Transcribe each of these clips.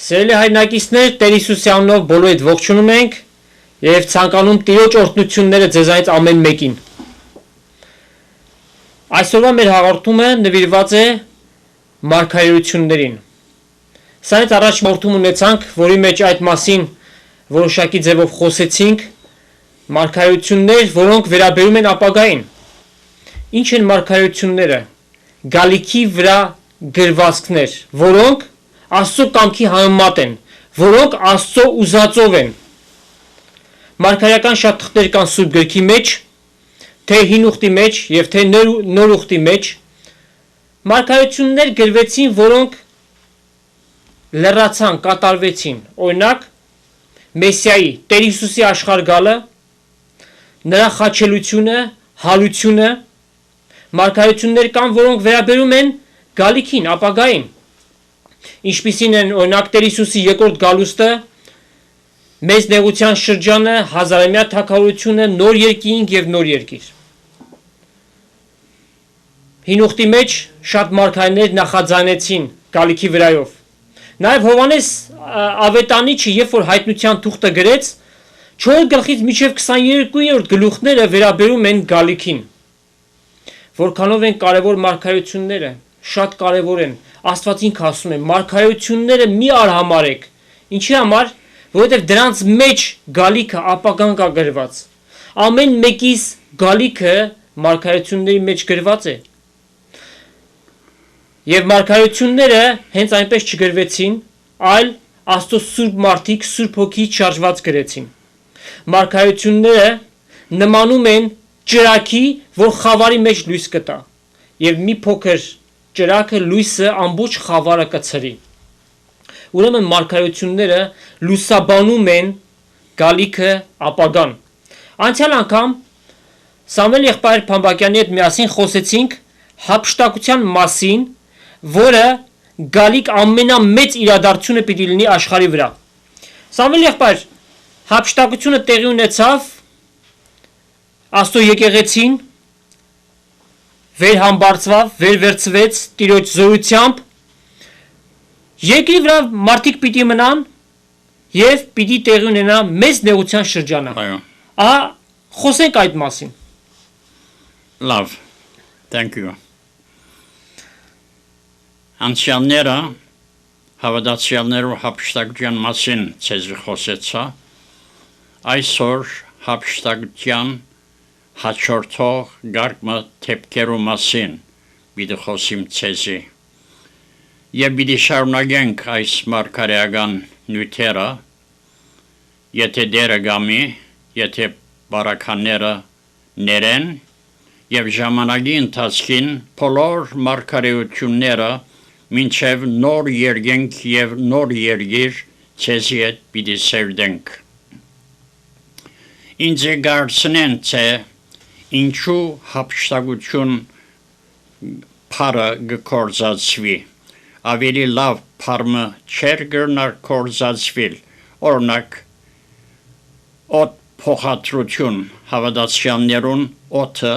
Սիրելի հայրենակիցներ, Տեր Հիսուսի անունով բոլորիդ ողջունում ենք եւ ցանկանում Տիրոջ օրհնությունները ձեզանից ամեն մեկին։ Այսօրվա մեր հաղորդումը նվիրված է մարգարեություններին։ Սրանից առաջ մորթում ունեցանք, որի մեջ այդ մասին որոշակի ձևով խոսեցինք, մարգարեություններ, որոնք վերաբերում են ապագային։ Ինչ են մարգարեությունները? Գալիքի վրա գրվածքներ, որոնք Աստծո կամքի համեմատ են, որոնք Աստծո ուզածով են։ Մարգարեական շատ թղթեր կան Սուրբ գրքի մեջ, թե հին ուխտի մեջ եւ թե նոր ուխտի մեջ։ Մարգարեություններ գրվեցին, որոնք լրացան, կատարվեցին։ Օրինակ, Մեսիայի, Տեր Հիսուսի աշխարհ գալը, նրա խաչելությունը, հալությունը, մարգարեություններ կան, որոնք վերաբերում են գալիքին, ապագային։ Ինչպիսին են օրինակ Տեր Հիսուսի երկրորդ գալուստը, մեծ նեղության շրջանը, հազարամյա թագավորությունը, նոր երկինք եւ նոր երկիր։ Հին ուխտի մեջ շատ մարգարեներ նախաձայնեցին գալիքի վրայով։ Նաեւ Հովհաննես Ավետանիչը, երբ որ հայտնության թուղթը գրեց, 4 գլխից մինչև 22-րդ գլուխները վերաբերում են գալիքին։ Որքանով են կարևոր մարգարեությունները, շատ կարևոր են։ Աստված ինքը ասում է, մարգարեությունները մի արհամարեք։ Ինչի համար? Որովհետև դրանց մեջ գալիքը ապագան կա գրված։ Ամեն մեկիս գալիքը մարգարեությունների մեջ գրված է։ Եվ մարգարեությունները հենց այնպես չգրվեցին, այլ Աստծո սուրբ մարդիկ սուրբ հոգիից շարժված գրեցին։ Մարգարեությունները նմանում են ճրագի, որ խավարի մեջ լույս կտա։ Եվ մի փոքր ճրագը լույսը ամբողջ խավարը կցրի։ Ուրեմն մարգարեությունները լուսաբանում են գալիքը ապագան։ Անցյալ անգամ Սամվել եղբայր Փամբակյանի հետ միասին խոսեցինք հափշտակության մասին, որը գալիք ամենամեծ իրադարձությունը պիտի լինի աշխարհի վրա։ Սամվել եղբայր, հափշտակությունը տեղի ունեցավ Աստծո եկեղեցին վերհամբարձվավ, վերվերցվեց Տիրոջ զորությամբ, երկրի վրա մարդիկ պիտի մնան եւ պիտի տեղի ունենա մեծ նեղության շրջանը։ Ահա խոսենք այդ մասին։ Love. Thank you. Անցյալները հավատացյալներու հափշտակության մասին ցեզ խոսեցա։ Այսօր հափշտակության հաջորդող գարկմը թեփքերու մասին պիտի խոսիմ ցեզի։ Եվ պիտի շարունակենք այս մարգարեական նյութերը, եթե դերը գամի, եթե բարականները ներեն, եւ ժամանակի ընթացքին բոլոր մարգարեությունները մինչև նոր երկենք եւ նոր երգիր ցեզի հետ պիտի սերդենք։ Ինձ գարցնեն թե ինչու հափշտակություն փարը գործածվի։ Ավելի լավ փարմը չեր գրնար գործածվիլ։ Օրինակ, օդ փոխադրություն հավատացյալներուն օդը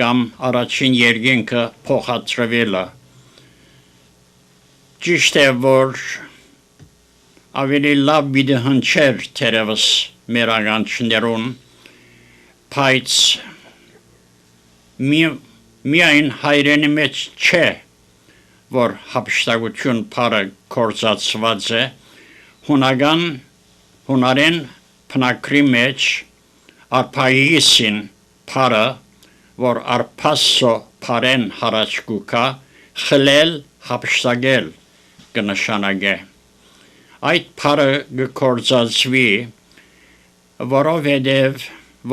կամ առաջին երկինքը փոխադրվելը։ Ճիշտ է, որ ավելի լավ պիտի հնչեր թերևս մեր ականջներուն, բայց միայն հայրենի մեջ չէ, որ հափշտակություն փարը գործածված է, հունարեն փնակրի մեջ արփայիսին փարը, որ արփասո փարեն հարաճկուկա, խլել հափշտակել կնշանակե։ Այդ փարը գործածվի, որովհետև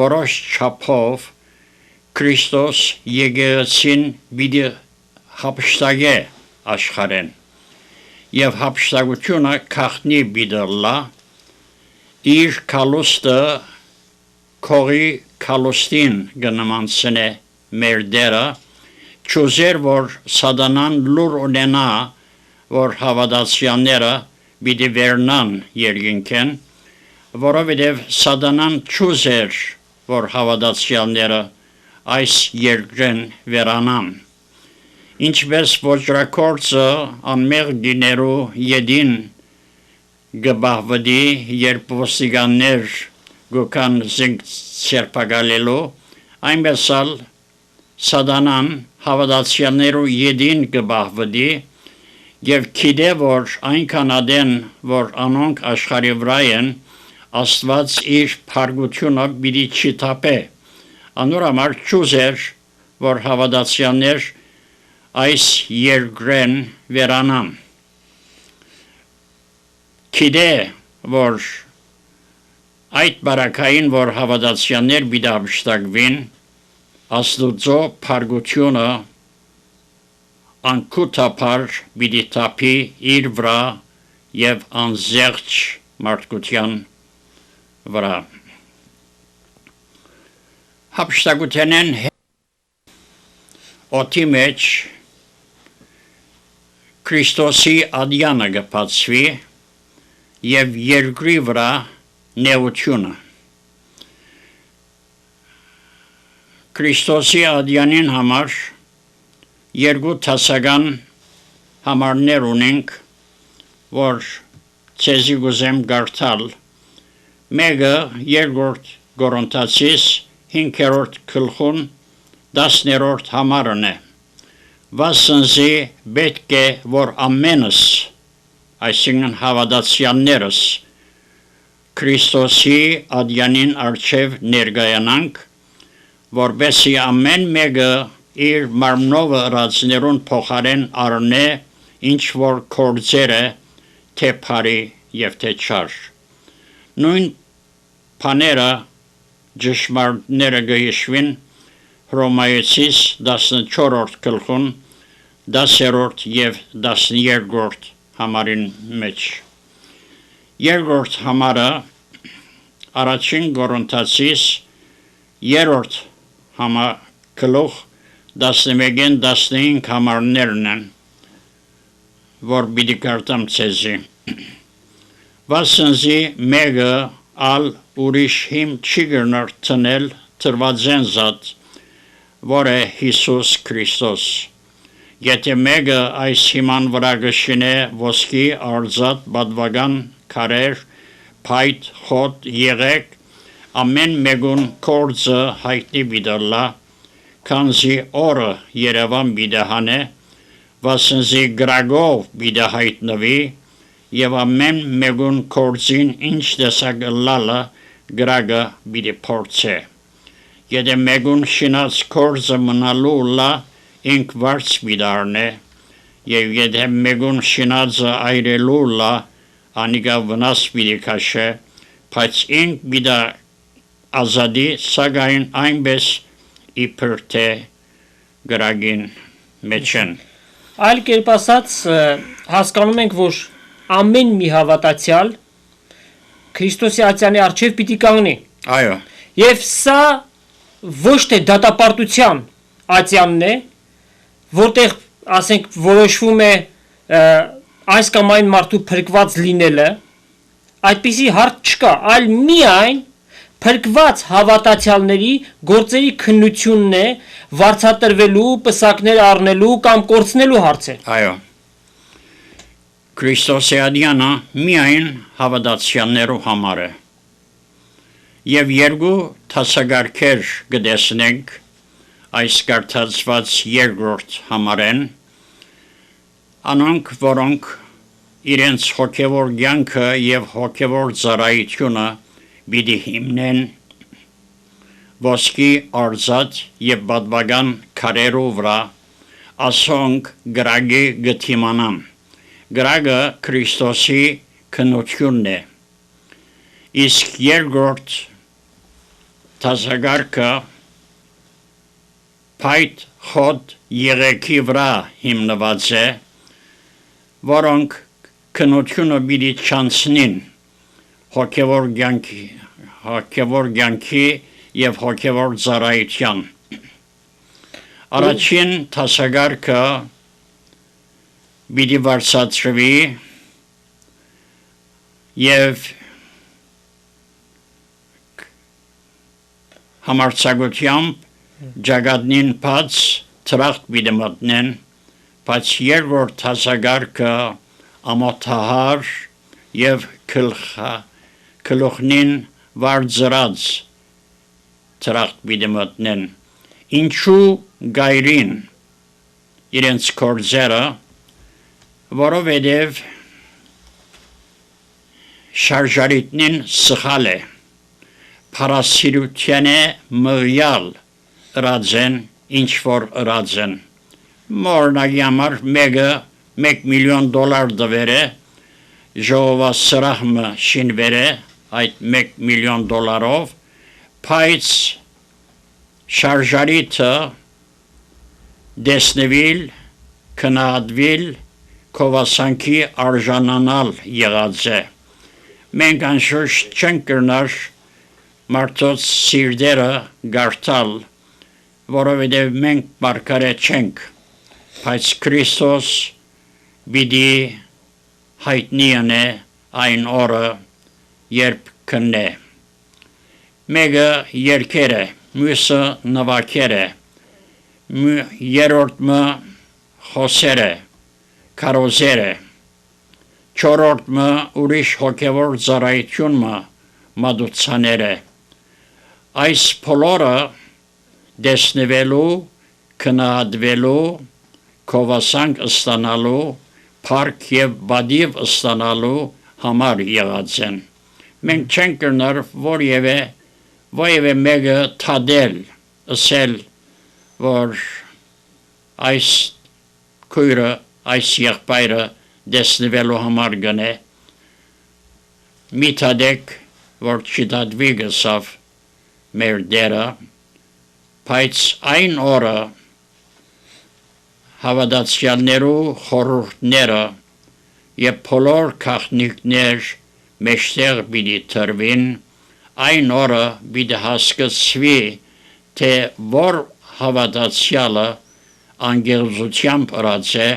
որոշ չափով Քրիստոս եկեղեցին պիտի հափշտակե աշխարհեն, եւ հափշտակությունը քախնի պիտի լա իր քալուստը քողի քալուստին գնամանցնե մեր դերը, չուզեր որ սատանան լուր ունենա, որ հավատացյալները պիտի վերնան երկինքեն, որովհետև սատանան չուզեր որ հավատացյալները այս երկրեն վերանան։ Ինչպես ոչրակորցը անմեղ դիներու յեդին գբահվդի երբ ոստիկաններ գոքան զինք սերպակալելու այնպես ալ սատանան հավատացյալներու յետին գբահվդի եւ գիտե որ այնքան ադեն որ անոնք աշխարհի վրա են Աստված իր փարգությունը պիտի չթափե անոր համար ճուզեր որ հավատացյալներ այս երկրեն վերանան գիտե որ այդ բարակային որ հավատացյալներ պիտի ապշտակվին Աստուծո փարգությունը անկութապար պիտի թափի իր վրա եւ անզեղջ մարդկության վրա հապշտակութենեն օթի մեջ Քրիստոսի ադյանը գպացվի եւ երկրի վրա նեությունը Քրիստոսի ադյանին համար երկու տասական համարներ ունենք որ ցեզի գուզեմ գարտալ Մեկը երկրորդ Կորինթացիս 5-րդ գլխուն 10-րդ համարն է Վասնզի պետք է որ ամենս այսինքն հավատացյալներս Քրիստոսի ադյանին արչև ներկայանանք որբեսի ամեն մեկը իր մարմնով ըրածներուն փոխարեն առնե ինչ որ կործերը թե բարի եւ թե չար Նույն բաները ճշմարտները գհիշվին Հռոմայեցիս 14-րդ գլխուն 10-րդ եւ 12-րդ համարին մեջ Երկրորդ համարը առաջին Կորինթացիս 3-րդ գլուխ 11-ին 15 համարներն են որ պիտի կարդամ ցեզի Վասնզի մեկը ալ ուրիշ հիմ չի գնար տնել տրվածեն զատ, որ է Հիսուս Քրիստոս։ Եթե մեկը այս հիման վրա գշինե ոսկի արձատ բադվագան քարեր, փայտ, խոտ, եղեք, ամեն մեկուն կորձը հայտնի բիդալա, քանզի օրը Երևան բիդահանե, վասնզի գրագով բիդա հայտնվի, Եվ ամեն մեկուն կորձին ինչ տեսակ լալը գրագը բիդի փորձե։ Եթե մեկուն շինած կորձը մնալու լա ինք վարձ բիդարն է, և եթե մեկուն շինածը այրելու լա անիկա վնաս բիդի կաշե, բայց ինք բիդա ազադի սակայն այնպես իբր թե գրագին մեջ են։ Այլ կերպ ասած հասկանում ենք, որ ամեն մի հավատացյալ Քրիստոսի ատյանի առջև պիտի կանգնի։ Այո։ Եվ սա ոչ թե դատապարտության ատյանն է, որտեղ ասենք որոշվում է այս կամ այն մարդու փրկված լինելը, այդպիսի հարց չկա, այլ միայն փրկված հավատացյալների գործերի քննությունն է վարձատրվելու, պսակներ առնելու կամ կորցնելու հարցը։ Այո։ Քրիստոսի ադյանը միայն հավատացյալներու համար է։ Եվ երկու տասագարքեր գտեսնենք այս կարդացված երկրորդ համարեն, անոնք որոնք իրենց հոգևոր կյանքը եւ հոգևոր ծառայությունը պիտի հիմնեն ոսկի արձած եւ բադվագան քարերու վրա, ասոնք գրագի գտիմանան։ Գրագը Քրիստոսի քննությունն է։ Իսկ երկրորդ տասագարքը փայտ խոտ եղեքի վրա հիմնված է, որոնք քննությունը պիտի չանցնին հոգևոր կյանքի եւ հոգևոր ծառայության։ Առաջին տասագարքը պիտի վարձատրվի եւ համարձակությամբ ջագադնին բաց տրախտ պիտի մտնեն, բայց երկրորդ տասագարքը ամոթահար եւ քլոխնին վարձրած ծրախտ պիտի մտնեն ինչու գայրին իրենց կորձերը որովհետև շարժարիտնին սխալ է Փարասիրությանը մղյալ ըրածեն ինչ որ ըրածեն մորնագի համար մեկը $1 միլիոն դվերը ժողովասրահը շինվերը այդ $1 միլիոն բայց շարժարիթը դեսնվիլ քնադվիլ կովասանքի արժանանալ եղած է մենք անշուշտ չենք կրնար մարդոց սիրտերը գարտալ որովհետև մենք մարգարե չենք բայց Քրիստոս բիդի հայտնի անե այն օրը երբ կնե մեկը երկեր է մյուսը նվագեր է երրորդը խոսեր է քարոզեր է չորրորդը ուրիշ հոգևոր ծառայություն մատուցաներ է այս բոլորը դեսնվելու քննադվելու կովասանք ստանալու փառք եւ բադիվ ստանալու համար եղած են մենք չենք կրնար որևէ մեկը թադել ասել որ այս քույրը այս եղբայրը դեսնվելու համար գնե մի թադեք որ չդադվի գսավ մեր դերը բայց այն օրը հավատացյալներու խորհուրդները եւ բոլոր քաղաքնիկներ մեջտեղ պիտի տրվին այն օրը պիտի հասկացվի թե որ հավատացյալը անգեղծությամբ ըրած է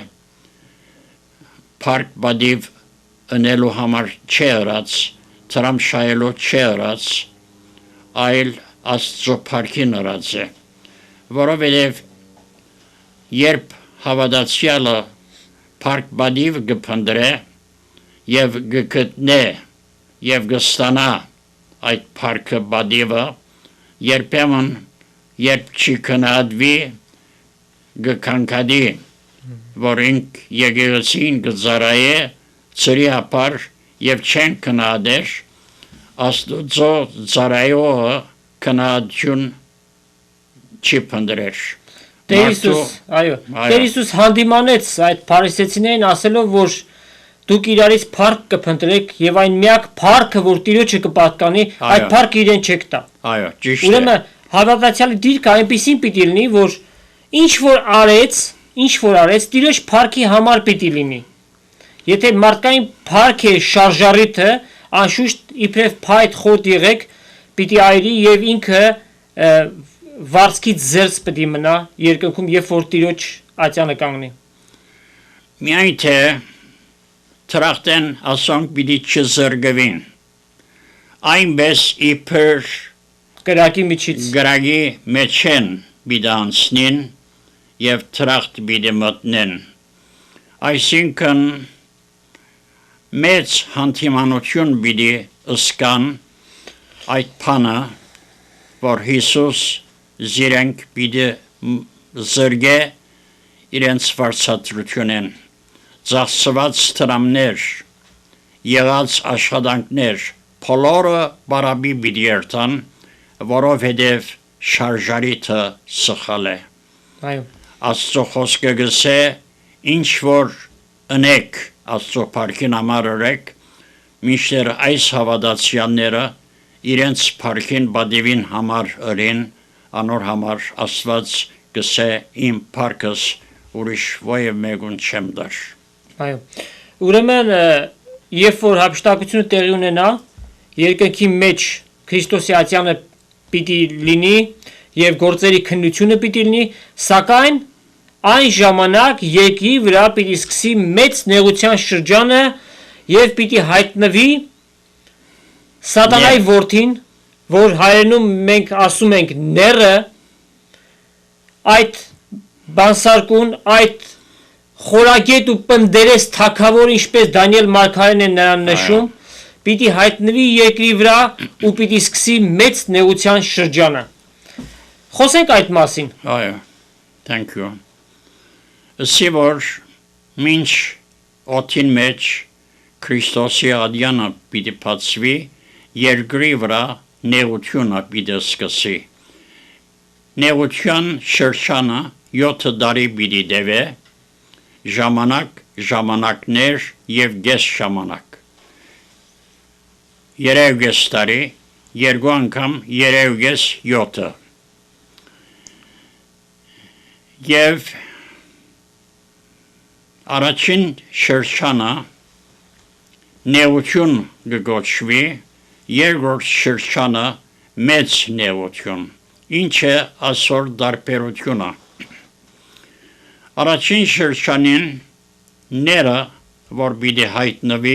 փառք բադիվ ընելու համար չէ ըրած տրամշայելու չէ ըրած այլ Աստծո փառքին ըրած է որովհետև երբ հավատացյալը փառք բադիվ գփնդրե եւ գտնե եւ գստանա այդ փառքը բադիվը երբեմն երբ չի քննադվի գքանքադի որ ինք եկեղեցին գծարայե ծրի ապար եւ չեն քննադեր Աստծո ծարայողը քննադություն չի փնդրեր Տեր Հիսուս հանդիմանեց այդ փարիսեցիներին ասելով որ դուք իրարից փառք կփնտրեք եւ այն միակ փառքը որ Տիրոջը կպատկանի այդ փառքը իրեն չեք տա Այո ճիշտ է Ուրեմն հավատացյալի դիրքը այնպեսին պիտի լինի որ ինչ որ արեց Տիրոջ փառքի համար պիտի լինի Եթե մարդկային փառք է շարժարիթը անշուշտ իբրև փայտ խոտ եղեք պիտի այրի եւ ինքը վարձքից զերծ պետք է մնա երկնքում երբ որ Տիրոջ ատյանը կանգնի Միայն թե տրախտեն ասոնք պիտի չզրգվին այնպես իբր գրագի մեջ են պիտի անցնին եւ տրախտ պիտի մտնեն այսինքն մեծ հանդիմանություն պիտի ըսկան այդ բանը որ Հիսուս զիրենք պիտի զրգե իրենց վարձատրությունեն ծախսված տրամներ եղած աշխատանքներ բոլորը բարաբի պիտի երթան որովհետև շարժարիթը սխալ է Այո Աստծո խոսքը գսե ինչ որ ընեք Աստծո փառքին համար ըրեք միշտեր այս հավատացյալները իրենց փառքին բադիվին համար ըրին անոր համար Աստված գսե իմ փառքս ուրիշ ոյ մեկուն չեմ դար Այո Ուրեմն երբ որ հափշտակությունը տեղի ունենա երկնքի մեջ Քրիստոսի ատյանը պիտի լինի եւ գործերի քննությունը պիտի լինի սակայն այն ժամանակ երկրի վրա պիտի սկսի մեծ նեղության շրջանը եւ պիտի հայտնվի Սատանայի որդին որ հայերենում մենք ասում ենք ները այդ բանսարկուն այդ խորագետ ու պնդերես թագավոր, ինչպես Դանիել Մարգարեն է նրան նշում, պիտի հայտնվի երկրի վրա ու պիտի սկսի մեծ նեղության շրջանը։ Խոսենք այդ մասին։ Այո, thank you։ Ըսի որ մինչ օդին մեջ Քրիստոսի ադյանը պիտի բացվի, երկրի վրա նեղությունը պիտի սկսի։ Նեղության շրջանը 7 տարի պիտի տևե, ժամանակներ եւ գես ժամանակ։ 3 տարի, 2 անգամ 3-7։ Եվ առաջին շրջանը նեղություն կգոչվի, երկրորդ շրջանը մեծ նեղություն, ինչը այսօր տարբերությունը։ Առաջին շրջանին ները, որ պիտի հայտնվի,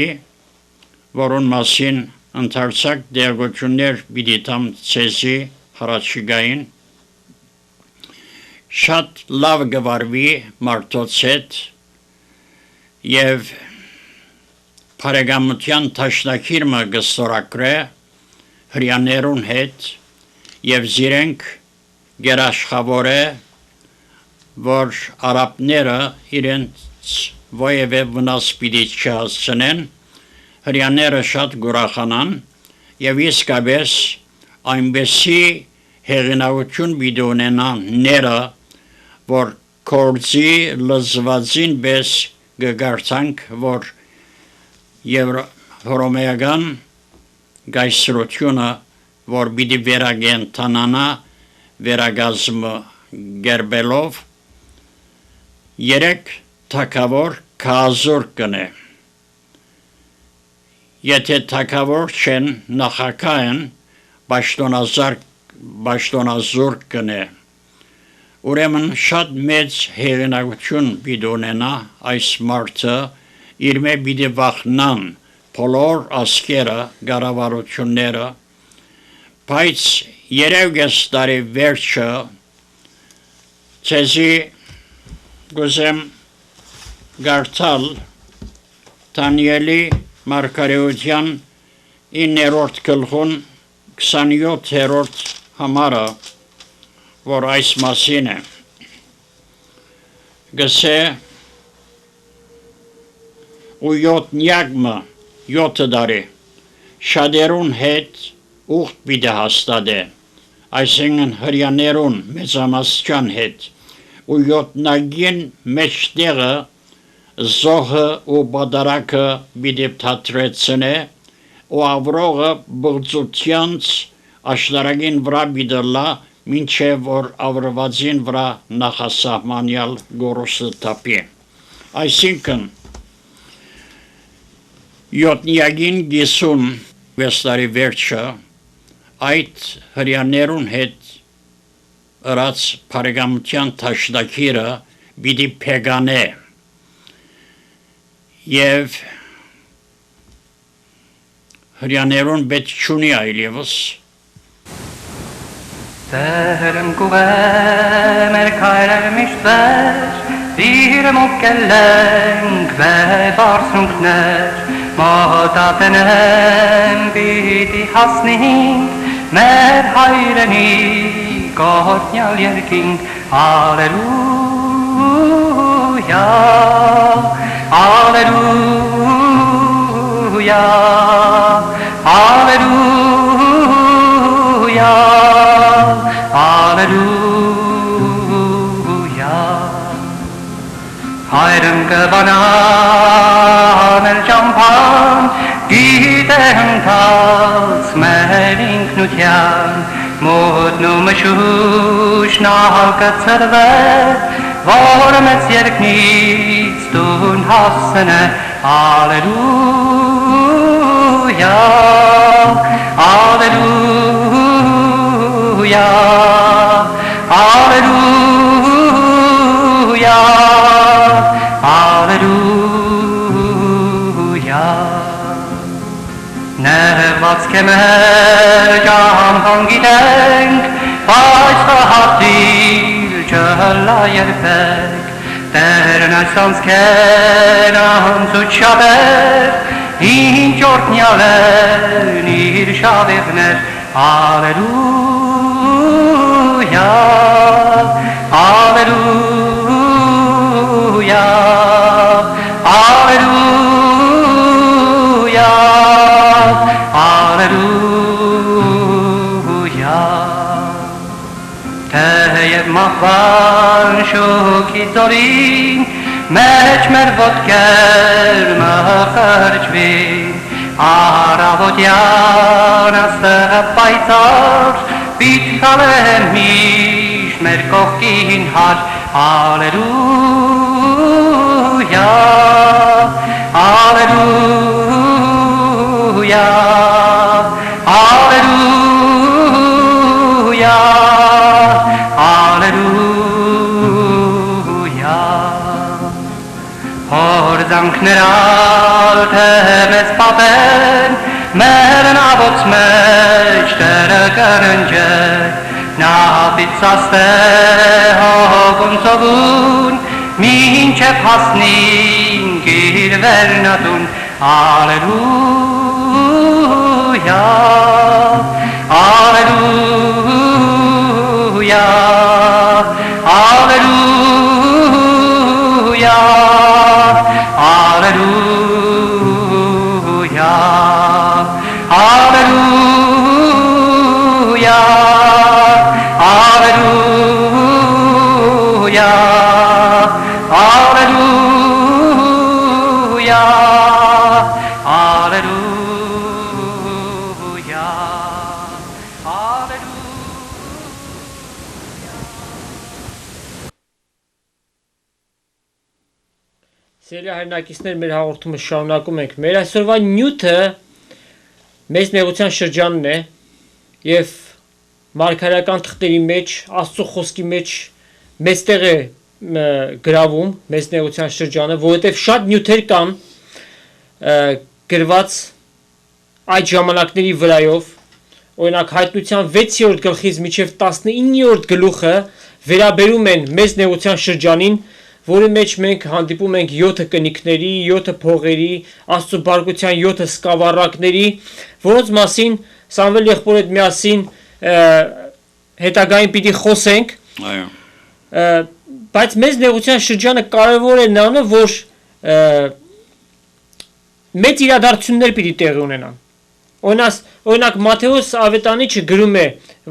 որոն մասին ընդարձակ դեղություններ պիտի տամ ցեզի հարաճիգային, շատ լավ գվարվի մարդոց հետ և բարեկամության դաշնակիրը կստորագրե հրեաներուն հետ և զիրենք գերաշխավորե, որ արաբները իրենց ոևէ վնաս պիտի չհասցնեն, հրեաները շատ գուրախանան և իսկապես այնպեսի հեղինակություն պիտի ունենան ները, որ կորձի լզվածին պես կգարցանք, որ հռոմեական գայսրությունը, որ պիտի վերագենթանանա վերագազմը գերբելով, 3 թագավոր քազոր կնե։ Եթե թագավոր չեն նախագահն պաշտոնազոր կնե։ Ուրեմն շատ մեծ հեղինակություն պիտի ունենա այս մարդը, իր մեջ պիտի վախնան բոլոր ազգերը, կառավարությունները, բայց 3 տարի վերջը ցեզի գուզեմ գարտալ Դանիելի Մարգարեության 9-րդ գլխուն 27-րդ համարը, որ այս մասին է, գսե ու 7 տարի շատերուն հետ ուխտ պիտի հաստատե, այսինքն հրեաներուն մեծամասնության հետ, ու 7-ին մեջտեղը զոհը ու բադարակը պիտի թատրեցնե, ու ավրողը բղծությանց աշտարակին վրա պիտի լա, մինչև որ ավրվածին վրա նախասահմանյալ գորուսը թափի։ Այսինքն 7-ին գիսուն վեստարի վերջը այդ հրեաներուն հետ ըրած բարեկամության դաշնակիրը պիտի փեգանե և հրեաներուն պետք չունի այլևս։ Դերն կուղեմ կայրել միշտ վեր, դիրը մոկելենք վև արսունքներ, մոտատենեմ պիտի հասնենք, մեր հայրենի կողորտնյալ երկինք, ալելույա, ալելույա, ալելույա, ալելույա, հայրն կբանան էլ ճամփան, գիտե հնթած մեր ինքնության, մոտնու մշուշ նահակը ծրվեր, որ մեծ երկնից տուն հասնե, ալելույա, ալելույա, ալելույա, ալելույա, նեղված կեմեր ճամփան գիտենք, բայց տահատիլ չհլա երբեք, Տերն այս անցքեր անցուչաբեր, ինչ օրտնյալեն իր շավիղներ, Ալելույա, Ալելույա, Ալելույա, Ալելույա, Թեև մահվան շուքի ծորին, մեջ մեր ոտքեր մխրճվին, Առավոտյան աստղը պայծառ, պիտի քալեն միշտ մեր կողքին հար, Ալելույա, Ալելույա, Ալելույա, Ալելույա, Հորձանքներալ թե մեզ պատեն, մեր նավոց մեջ տերը կրնջեր, Նավից աստե հողուն ծովուն, մինչև հասնինք իր վերնատուն, Ալելույա, Ալելույա, Ալելույա, Ալելույա, Ալելույա, Ալելույա, Ալելույա, Ալելույա, Սիրելի հայրենակիցներ, մեր հաղորդումը շարունակում ենք։ Մեր այսօրվա նյութը մեծ նեղության շրջանն է եւ մարգարեական թղթերի մեջ, Աստծո խոսքի մեջ մեծ տեղ է գրավում մեծ նեղության շրջանը, որովհետեւ շատ նյութեր կան գրված այդ ժամանակների վրայով, օրինակ հայտնության 6-րդ գլխից մինչև 19-րդ գլուխը վերաբերում են մեծ նեղության շրջանին, որի մեջ մենք հանդիպում ենք 7 կնիկների, 7 փողերի, Աստծո բարգության 7 սկավառակների, որոնց մասին Սամվել եղբոր հետ միասին հետագային պիտի խոսենք, Այո, բայց մեծ նեղության շրջանը կարևոր է նրանով, որ մեծ իրադարձություններ պիտի տեղի ունենան։ Օրինակ Մատթեոս ավետանիչը գրում է,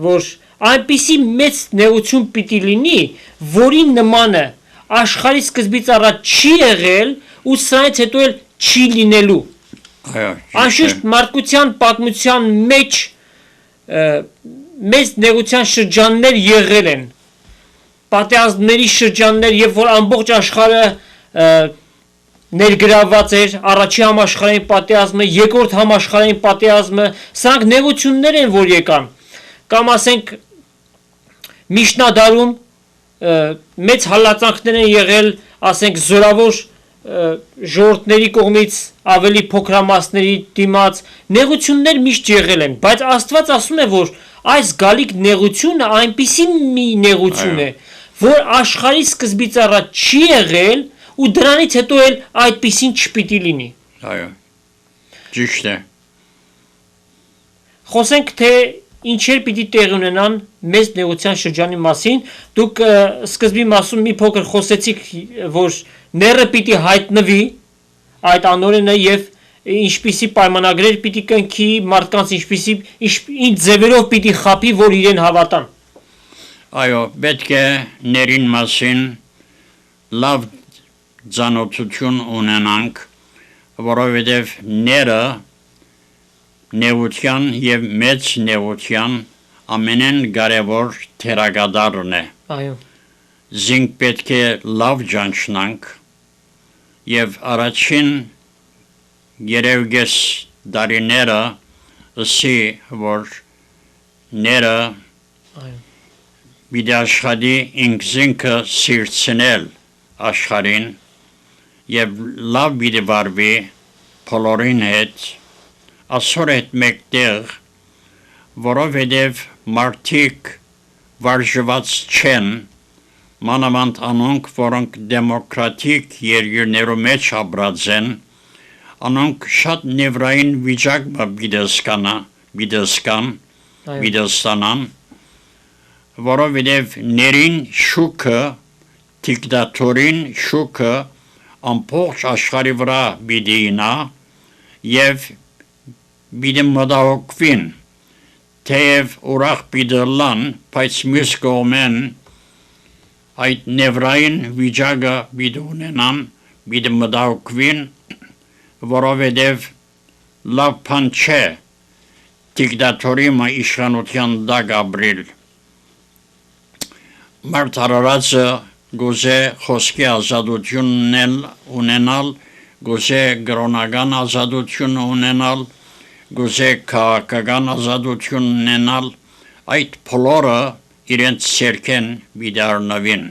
որ այնպիսի մեծ նեղություն պիտի լինի, որի նմանը աշխարհի սկզբից առաջ չի եղել ու սրանից հետո էլ չի լինելու։ այո, Անշուշտ մարդկության պատմության մեջ մեծ նեղության շրջաններ եղել են, պատերազմների շրջաններ, երբ որ ամբողջ աշխարհը ներգրավված էր, առաջին համաշխարհային պատերազմը, երկրորդ համաշխարհային պատերազմը, սրանք նեղություններ են, որ եկան, կամ ասենք Միշնադարում մեծ հալածանքներ են եղել, ասենք զորավոր ժողովուրդների կողմից ավելի փոքրամասների դիմաց, նեղություններ միշտ եղել են, բայց Աստված ասում է, որ այս գալիք նեղությունը այնպիսի մի նեղություն է, որ աշխարհի սկզբից առաջ չի եղել ու դրանից հետո էլ այդպիսին չպիտի լինի։ այո, ճիշտ է, Խոսենք թե ինչեր պիտի տեղի ունենան մեծ նեղության շրջանի մասին, դուք սկզբի մասում մի փոքր խոսեցիք, որ ները պիտի հայտնվի այդ անօրենը եւ ինչպիսի պայմանագրեր պիտի կնքի, մարդկանց ինչ ձևերով պիտի խաբի, որ իրեն հավատան։ այո, պետք է ներին մասին լավ ծանոթություն ունենանք, որովհետև ները նեղության եւ մեծ նեղության ամենեն կարևոր թերագադարն է։ Այո։ Զինք պետք է լավ ճանչնանք եւ առաջին երևգես դարիները ասի, որ ները Այո։ պիտի աշխատի ինքզինքը սիրցնել աշխարհին եւ լավ պիտի վարվի բոլորին հետ ասոր հետ մեկտեղ, որովհետև մարդիկ վարժված չեն, մանավանդ անոնք, որոնք դեմոկրատիկ երկրներու մեջ ապրած են, անոնք շատ նևրային վիճակ բիդստանան, որովհետև ներին շուքը, դիկտատորին շուքը ամբողջ աշխարհի վրա բիդինա եւ բիդը մտահոգվին, թեև ուրախ բիդլան, բայց մյուս կողմեն այդ նևրային վիճակը բիդ ունենան, բիդ մտահոգվին, որովհետև լավ բան չէ դիկտատորի իշխանության տակ ապրել։ Մարդ արարածը գոզե խոսքի ազատություն ունենալ, գոզե գրոնական ազատություն ունենալ, գոզե քաղաքական ազատություն ունենալ, այդ բոլորը իրենց ցերքեն վիդարնվին։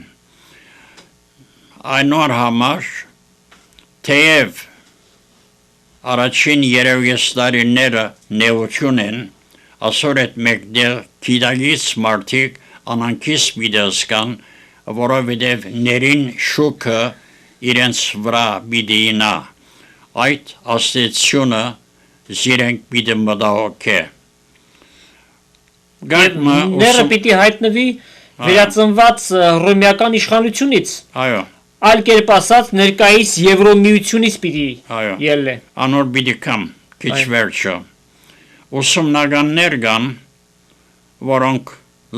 Այնուր համար թեև առաջին երևես տարիները նեղություն են, ասոր այդ մեկտեղ գիտագից մարդիկ անանկիս բիդասկան, որովհետև ներին շուքը իրենց վրա բիդինա, այդ աստեցությունը զիրենք բիդը մտահոգ է։ Ները պիտի հայտնվի վերածնված հռոմեական իշխանությունից, այո, այլ կերպ ասած ներկայիս Եվրոմիությունից պիտի ելնե։ Անոր պիտի կամ քիչ վերջը։ Ուսումնականներ կան, որոնք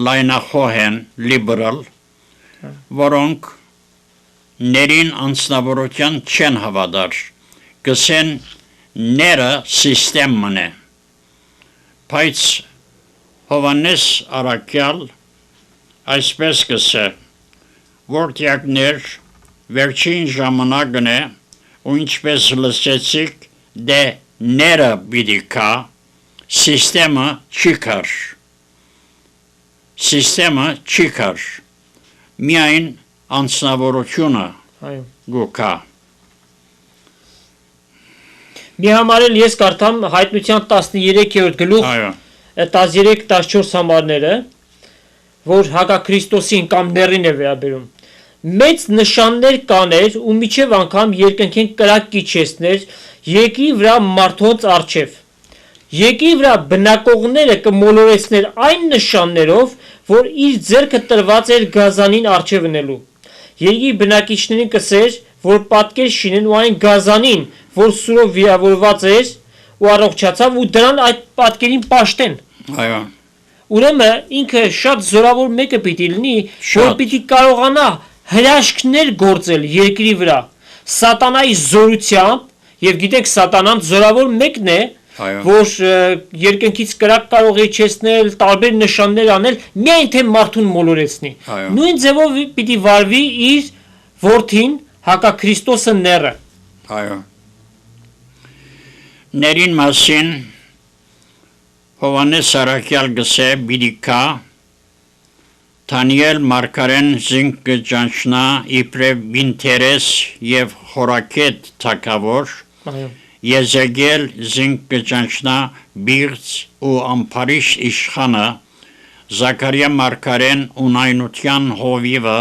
լայնախոհ են, լիբերալ, որոնք ներին անձնավորության չեն հավատար, գսեն ները սիստեմն է, բայց Հովանես Արաքյալ այսպես գսե, որտյակներ վերջին ժամանակն է, ու ինչպես լսեցիք, դե ները պիտի կա, սիստեմը չի կար, միայն անձնավորությունը գուկա։ Մի համար էլ ես կարդամ հայտնության 13-րդ գլուխ 13-14 համարները, որ հակաքրիստոսին կամ ներին է վերաբերում։ Մեծ նշաններ կաներ ու միջև անգամ երկնքեն կրակ կիչեցներ երկրի վրա մարդոց առջև։ Երկրի վրա բնակողները կմոլորեցներ այն նշաններով, որ իր ձեռքը տրված էր գազանին առջև ընելու։ Երկրի բնակիչներին կսեր, որ պատկեր շինեն ու այն գազանին, որ սուրով վիրավորված էր ու առողջացավ ու դրան այդ պատկերին պաշտեն։ Այո։ Ուրեմն ինքը շատ զորավոր մեկը պիտի լինի, որ պիտի կարողանա հրաշքներ գործել երկրի վրա սատանայի զորությամբ, եւ գիտեք սատանան զորավոր մեկն է, որ երկնքից կրակ կարող է իջեցնել, տարբեր նշաններ անել, միայն թե մարդուն մոլորեցնի։ Նույն ձևով պիտի վարվի իր որդին հակաքրիստոսը ները։ Այո։ Ներին մասին Հովանես Արաքյալ գսե բիդիկա Դանիել Մարգարեն զինք գճանչնա իբրև ինտերես եւ խորակետ թակավոր Եզեգել զինք գճանչնա բիրց ու ամփարիշ իշխանը Զաքարիա Մարգարեն ունայնության հովիվը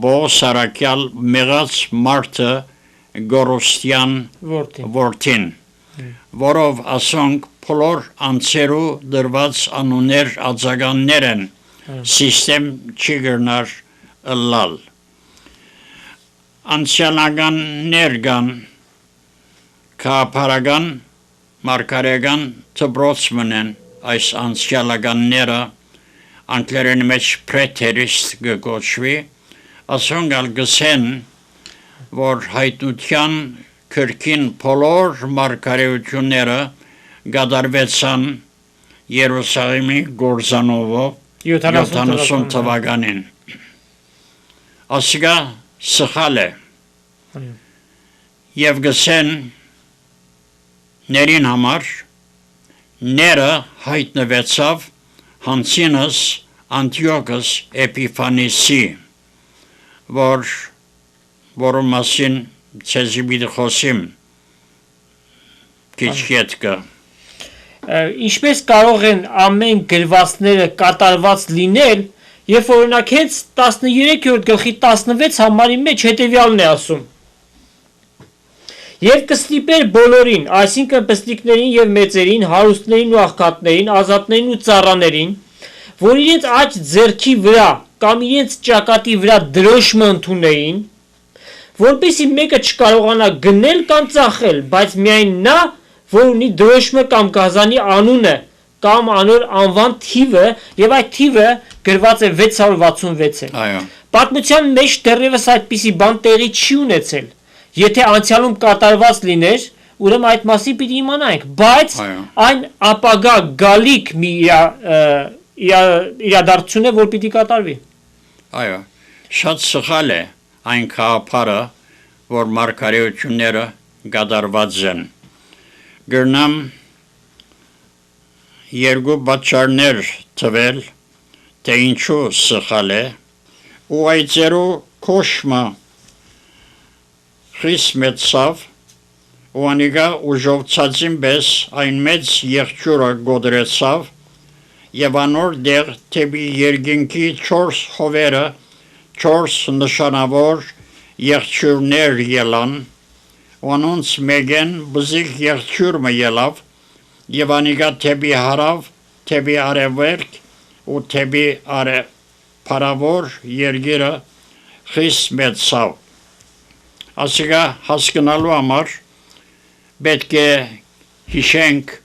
Բոս Արաքյալ մեղած մարդը Գորոստյան որդին որով ասոնք բոլոր անցերու դրված անուներ ածականներ են սիստեմ չի գրնար ըլլալ անցյալականներ կան քաղաքական մարգարեական դպրոցներ են այս անցյալականները անգլերեն մեջ preterist գոչվի ասոնք ալ գսեն որ հայտնության քրքին բոլոր մարգարեությունները գադարվեցան Երուսաղեմի գործանովով 70 թվականին ասիգա սխալ է եւ գսեն ներին համար ները հայտնվեցավ Հանցինս Անտիոքոս Էպիֆանիսի որը մասին ցեզի բիդ խոսիմ քիչ հետքը Ինչպես կարող են ամեն գրվածները կատարված լինել, Երբ օրինակ հենց 13-րդ գլխի 16 համարի մեջ հետևյալն է ասում. Եվ կստիպեր բոլորին, այսինքն պստիկներին եւ մեծերին, հարուստներին ու աղքատներին, ազատներին ու ծառաներին, որ իրենց աջ ձեռքի վրա կամ իրենց ճակատի վրա դրոշմը ընդունեին, որպեսզի մեկը չկարողանա գնել կամ ծախել, բայց միայն նա, որ ունի դրոշմը կամ գազանի անունը կամ անոր անվան թիվը, եւ այդ թիվը գրված է 666-ը։ Այո։ Պատմության մեջ դեռևս այդպիսի բան տեղի չի ունեցել։ Եթե անցյալում կատարված լիներ, ուրեմն այդ մասին պիտի իմանայինք, բայց այն ապագա գալիք մի իրադարձություն է, որ պիտի կատարվի։ Այո, շատ սխալ է այն խաղապարը, որ մարգարեությունները կատարված են։ Գրնամ երկու պատճառներ տվել, թե ինչու սխալ է, ու այդ ձերու կոշմը խիս մեծավ, ու անիգա ուժով ցածին պես այն մեծ եղջյուրը գոդրեցավ, եւ անոր դեղ թեպի երկինքի 4 հովերը 4 նշանավոր եղջյուրներ ելան, ու անոնց մեկեն բզիկ եղջյուրը ելավ, եւ անիգա թեպի հարավ, թեպի արևելք ու թեպի փարավոր երգերը խիս մեծավ։ Ասիկա հասկանալու համար պետք է հիշենք,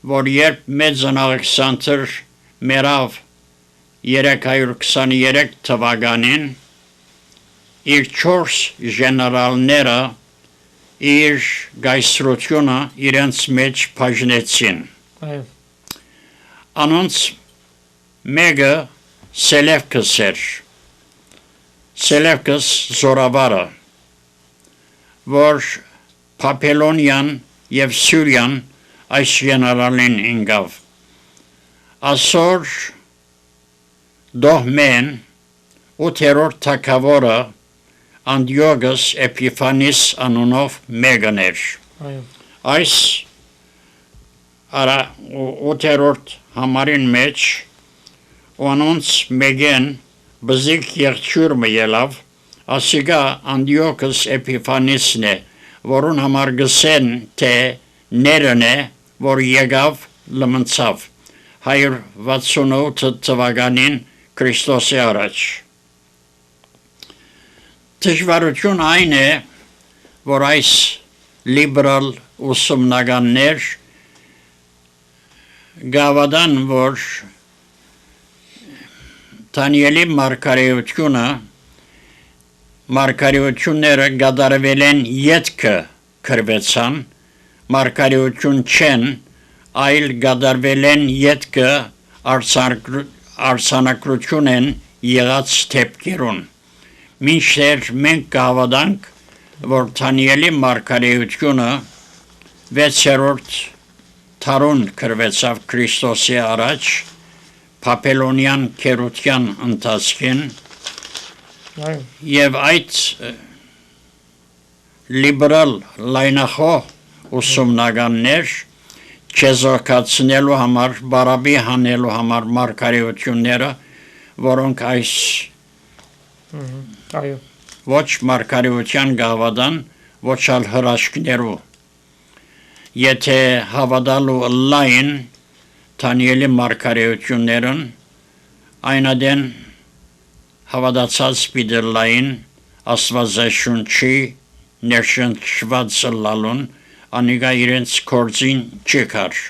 որ երբ Մեծն Ալեքսանդր մեռավ 323 թվականին, իր 4 ժեներալները իր գայսրությունը իրենց մեջ բաժնեցին։ Անոնց մեկը Սելևկս էր, Սելևկս զորավարը, որ Պապելոնյան եւ Սյուրիան այս ժեներալին ինգավ։ Ասոր դոհմեն 8-րդ թագավորը Անդիոգոս Էպիֆանիս անունով մեկն էր։ Այս 8-րդ համարին մեջ անոնց մեկեն բզիկ եղջյուրը ելավ, ասիկա Անդիոգոս Էպիֆանիսն է, որուն համար գսեն, թե ներն է, որ եկավ լմնցավ 168 թվականին Քրիստոսի առաջ։ Դժվարություն այն է, որ այս լիբերալ ուսումնականներ գավադան, որ Դանիելի մարգարեությունները կատարվել են ետքը քրվեցան, մարգարեություն չեն, այլ կատարվել են ետքը արձանագրություն են եղած թեփքերուն։ Մինչդեռ մենք կհավատանք, որ Դանիելի մարգարեությունը 6-րդ դարուն քրվեցավ Քրիստոսի առաջ, Պապելոնյան քերության ընթացքին, եւ այդ լիբերալ լայնախոհ ուսումնականներ չեզոքացնելու համար, բարաբի հանելու համար մարգարեությունները, որոնք այս ոչ մարգարեության գավադան, ոչ ալ հրաշքներու, եթե հավատալու լայն Դանիելի մարգարեություններն, այնադեն հավատացած պիտի լայն Աստվածաշունչի ներշնչված լալուն, անիգա իրենց կործին չկար,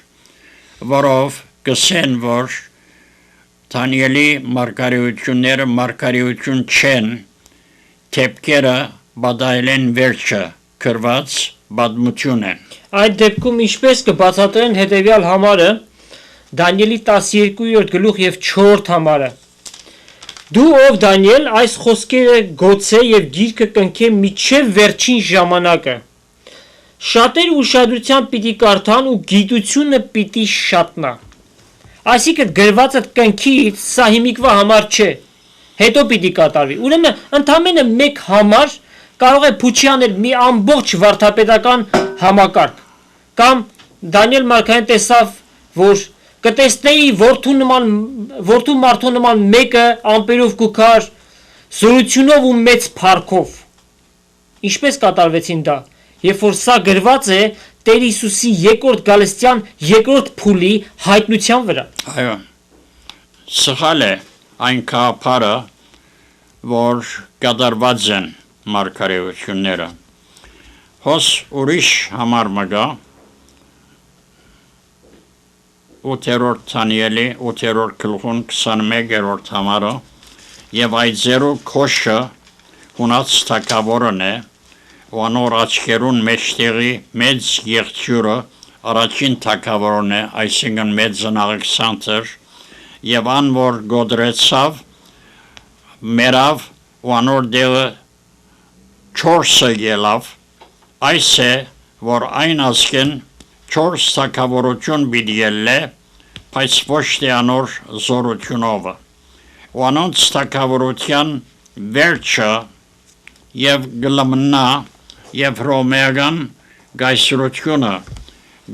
որով կսեն, որ Դանիելի մարգարեությունները մարգարեություն չեն, թեփքերը բադայել են վերջը, կրված բադմություն են։ Այդ դեպքում ինչպես կբացատրեն հետևյալ համարը, Դանիելի 12-րդ գլուխ եւ 4 համարը։ Դու ով Դանիել այս խոսքերը գոցե եւ գիրքը կնքե միջև վերջին ժամանակը։ Շատեր ուշադրությամբ պիտի կարդան ու գիտությունը պիտի շատնա։ Այսինքն գրվածը կնքի, սա հիմիկվա համար չէ, հետո պիտի կատարվի։ Ուրեմն ընդամենը մեկ համար կարող է փուչի անել մի ամբողջ վարդապետական համակարգ։ Կամ Դանիել մարգարեն տեսավ, որ կտեսնեի որդու մարդու նման մեկը ամպերով կուքար, զորությունով ու մեծ փառքով։ Ինչպես կատարվեցին դա, երբ որ սա գրված է Տեր Հիսուսի երկրորդ գալստյան երկրորդ փուլի հայտնության վրա։ Այո։ Սխալ է այն կապարը, որ կատարված են մարգարեությունները։ Հոս ուրիշ համար մգա 8-րդ Դանիելի 8-րդ գլխուն 21-րդ համարը եւ այդ զերու քոշը հունած թակավորն է ու անոր աչքերուն մեջտեղի մեծ եղջյուրը առաջին թակավորն է, այսինքն մեծն Ալեքսանդր եւ ան որ գոդրեցավ մերավ ու անոր դեղը 4-ը ելավ այս է որ այն ասկեն 4 թակավորություն պիտի ելլե բայց ոչ թե անոր զորությունով ու անոնց թակավորության վերջը եւ գլմնա եւ հռոմեական գայսրությունը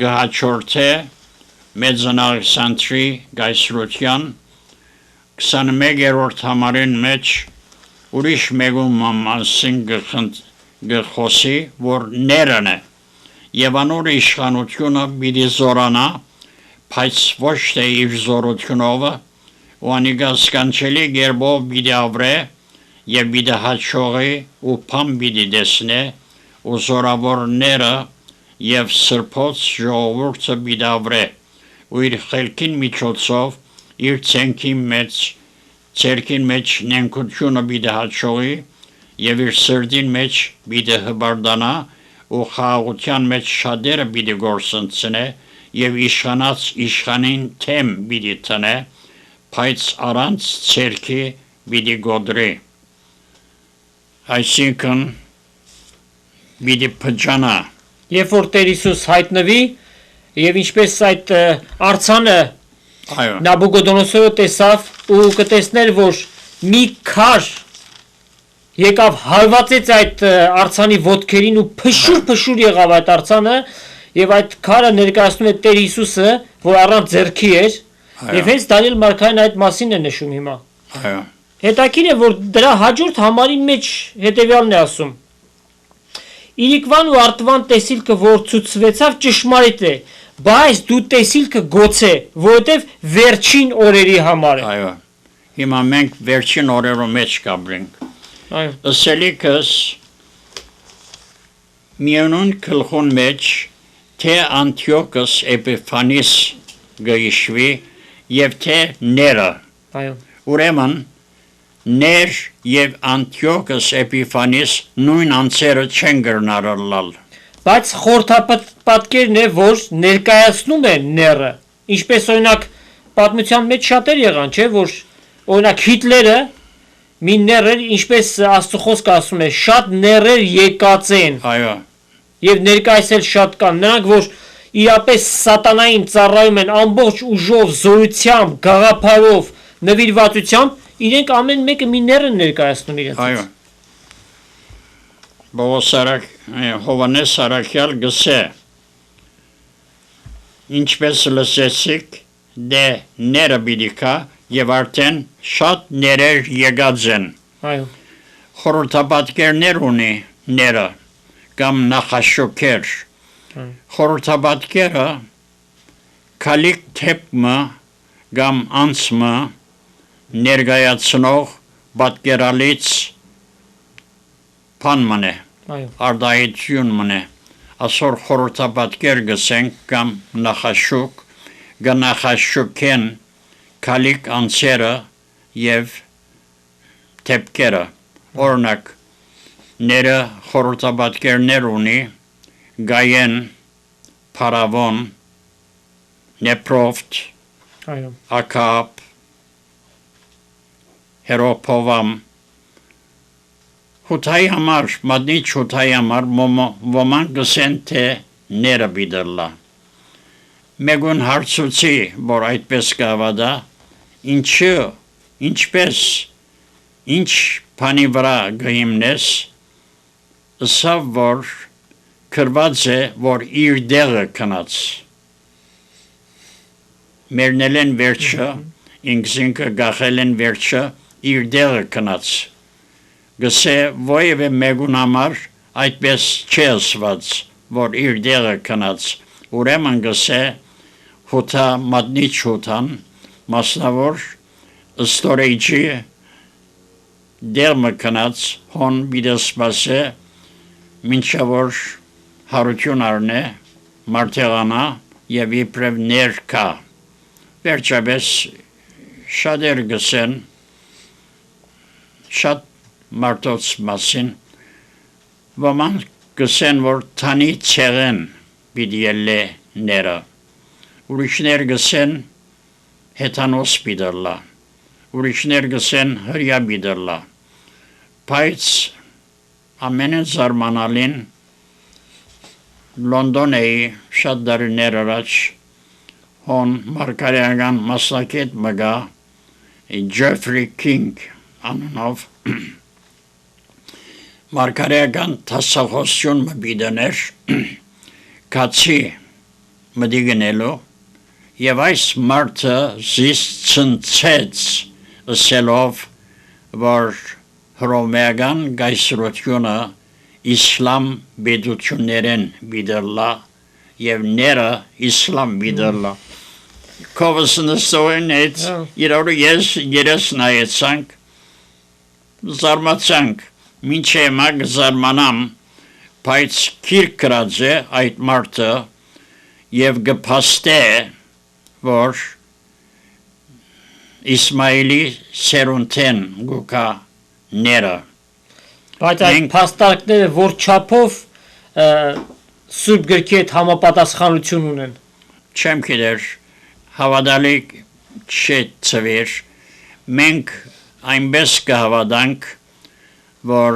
գահաչորթե մեծն Ալեքսանդրի գայսրության 21-րդ համարին մեջ ուրիշ մեկում մասին գխոսի որ ներն է եւ անոր իշխանությունը պիտի զորանա բայց ոչ թե իր զորությունով ու անիկա սկանչելի գերբով պիտի ավրե եւ պիտի հաճողի ու փամ պիտի դեսնե ու զորավորները եւ սրբոց ժողովուրդը պիտի ավրե ու իր խելքին միջոցով իր ցերքին մեջ նենքությունը պիտի հաճողի եւ իր սրդին մեջ պիտի հբարդանա ու խաղաղության մեջ շատերը պիտի գործընծնե եւ իշխանին թեմ պիտի տնե բայց առանց ցերքի պիտի գոդրի այսինքն պիտի փճանա Երբ որ Տեր Հիսուս հայտնվի եւ ինչպես այդ արցանը Նաբուկոդոնոսորը տեսավ ու կտեսներ որ մի քար եկավ հարվածեց այդ արցանի ոտքերին ու փշուր եղավ այդ արցանը եւ այդ քարը ներկայացնում է Տեր Հիսուսը որ առանց ձեռքի էր եւ հենց Դանիել Մարգարեն այդ մասին է նշում հիմա այո հետաքրքիր է որ դրա հաջորդ համարի մեջ հետեւյալն է ասում Իրիկվան ու արտվան տեսիլքը որ ցուցվեցավ ճշմարիտ է բայց դու տեսիլքը գոցե որովհետեւ վերջին օրերի համար է այո հիմա մենք վերջին օրերու մեջ կապրենք այո Ասելիկս միանուն գլխուն մեջ թե Անտիոքոս Էպիֆանիս գիշվի եւ թե ները այո ուրեմն ներ եւ Անտիոքոս Էպիֆանիս նույն անձերը չեն գրնարալալ բայց խորհրդապատկերն է որ ներկայացնում է ները ինչպես օրինակ պատմության մեջ շատեր եղան չէ որ օրինակ Հիտլերը մի ներ ինչպես Աստծո ասում է շատ ներեր եկած են այո եւ ներկայացել շատ կան նրանք որ իրապես սատանային ծառայում են ամբողջ ուժով զորությամբ գաղափարով նվիրվածությամբ իրենք ամեն մեկը մի ներ են ներկայացնում իրենց այո Բողոսարակ Հովանես Արաքյալ գսե ինչպես լսեցիք դե ները բիդիկա եւ արդեն շատ ներեր եկած են այո խորհրդապատկերներ ունի ները կամ նախաշոքեր խորհրդապատկերը քալիկ թեփմը կամ անցմը ներկայացնող պատկերալից փանմն է այո արդայություն մնե ասոր խորհրդապատկեր գսենք կամ նախաշուք գնախաշուքեն քալիկ անցերը եւ թեփքերը օրինակ ները խորհրդապատկերներ ունի գայեն փարավոն նեպրոֆտ այո ակապ հերոփովամ հութայի համար մատնի հութայի համար ոման գսեն թե ները բիդելլա Մեգուն հարցուցի, որ այդպես կավադա, ինչպես, ինչ պանի վրա գհիմնես, ըսավ, որ կրված է, որ իր դեղը կնաց։ մերնել են վերջը, ինքզինքը գախել են վերջը, իր դեղը կնած։ Գսե ոևէ մեկուն համար այդպես չի ասված, որ իր դեղը կնած, ուրեմն գսե հոթա մատնիչ հոթան, մասնավոր ստորեջի դեղը կնած, հոն բիդեսպասե, մինչավոր հարություն արնե, մարդեղանա և իպրև ներկա, վերջապես շատեր գսեն, շատ մարդոց մասին, ոմանք գսեն, որ թանի ցեղեն պիտի ելլե ները, ուրիշներ գսեն հեթանոս պիտի լա, ուրիշներ գսեն հրյա պիտի լա, բայց ամենը զարմանալին Լոնդոնեի շատ դարիներ առաջ հոն մարգարեական մասնակետ մգա Ջեֆրի Քինգ անունով մարգարեական տասախոսություն մբիդներ կացի մդիգնելու և այս մարդը զիս ծնցեց ասելով, որ հռոմեական գայսրությունը իսլամ բեդություններեն բիդրլա և ները իսլամ բիդրլա կովս նստոեն էց իրարու երես նայեցանք զարմացանք մինչ էմակ զարմանամ բայց կիրք կրած է այդ մարդը և գպաստե որ Իսմայելի սերունթեն գուկա ները Բայց այդ փաստարկները որ չափով Սուրբ գրքի հետ համապատասխանություն ունեն։ Չեմ գիտեր, հավատալի չէ ծվեր, մենք այնպես կհավատանք, որ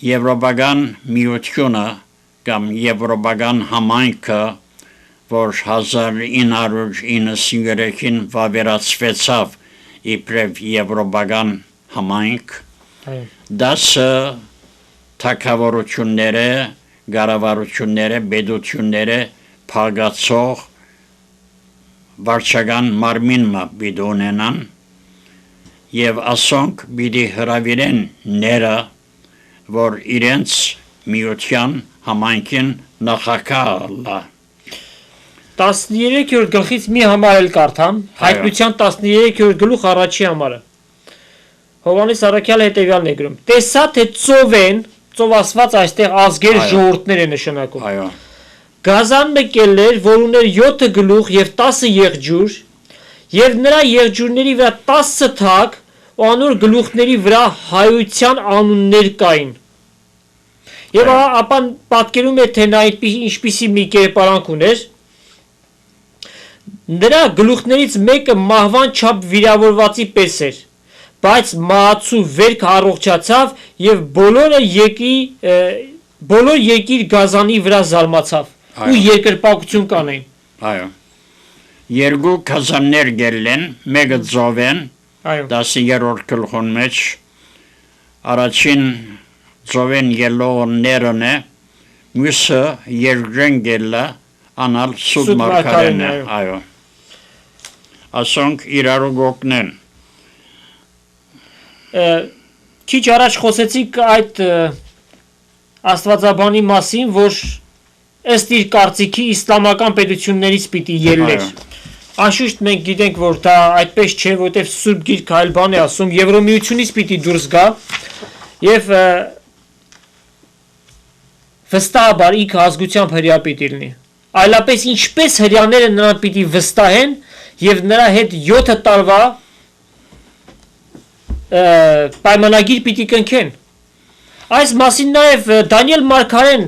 Եվրոպական միությունը կամ Եվրոպական համայնքը, որ 1993-ին վավերացվեցավ իբրև Եվրոպական համայնք, դասը թագավորությունները, գարավարությունները, բեդությունները փագացող վարչական մարմինը պիտի ունենան և ասոնք պիտի հրավիրեն ները, որ իրենց միության համայնքին նախագահը 13-րդ գլխից մի համար էլ կարդամ, հայտնության 13-րդ գլուխ առաջի համարը։ Հովանես Առաքյալը հետևյալն է գրում. Տեսա թե ծովեն, ծով ասված այստեղ ազգեր ժողովուրդներ է նշանակում։ Գազան մեկելներ, որ ուներ 7 գլուխ եւ 10 եղջյուր, եւ նրա եղջյուրների վրա 10 թակ ու անոր գլուխների վրա հայության անուններ կային։ Եվ ապա պատկերում է թե նա ինչպիսի մի կերպարանք ուներ։ Նրա գլուխներից մեկը մահվան չափ վիրավորվածի պես էր, բայց մահացու վերք առողջացավ եւ բոլոր երկիր գազանի վրա զարմացավ ու երկրպագություն կանեն։ Այո։ Երկու գազաններ գելեն, մեկը ծովեն, 10-րդ գլխուն մեջ առաջին ծովեն ելողներն է, մյուսը երկրեն գելա, անալ սուտ մարգարեն է, այո։ Ասոնք իրարու գոկնեն։ Քիչ առաջ խոսեցիք այդ աստվածաբանի մասին, որ ըստ իր կարծիքի իսլամական պետություններից պիտի ելներ։ Անշուշտ մենք գիտենք, որ դա այդպես չէ, որտեղ Սուրբ Գիրքը այլ բան է ասում, Եվրոմիությունից պիտի դուրս գա եւ վստահաբար իր ազգությամբ հրյա պիտի լինի։ Այլապես ինչպես հրյաները նրան պիտի վստահեն եւ նրա հետ 7 տարվա պայմանագիր պիտի կնքեն։ Այս մասին նաև Դանիել Մարգարեն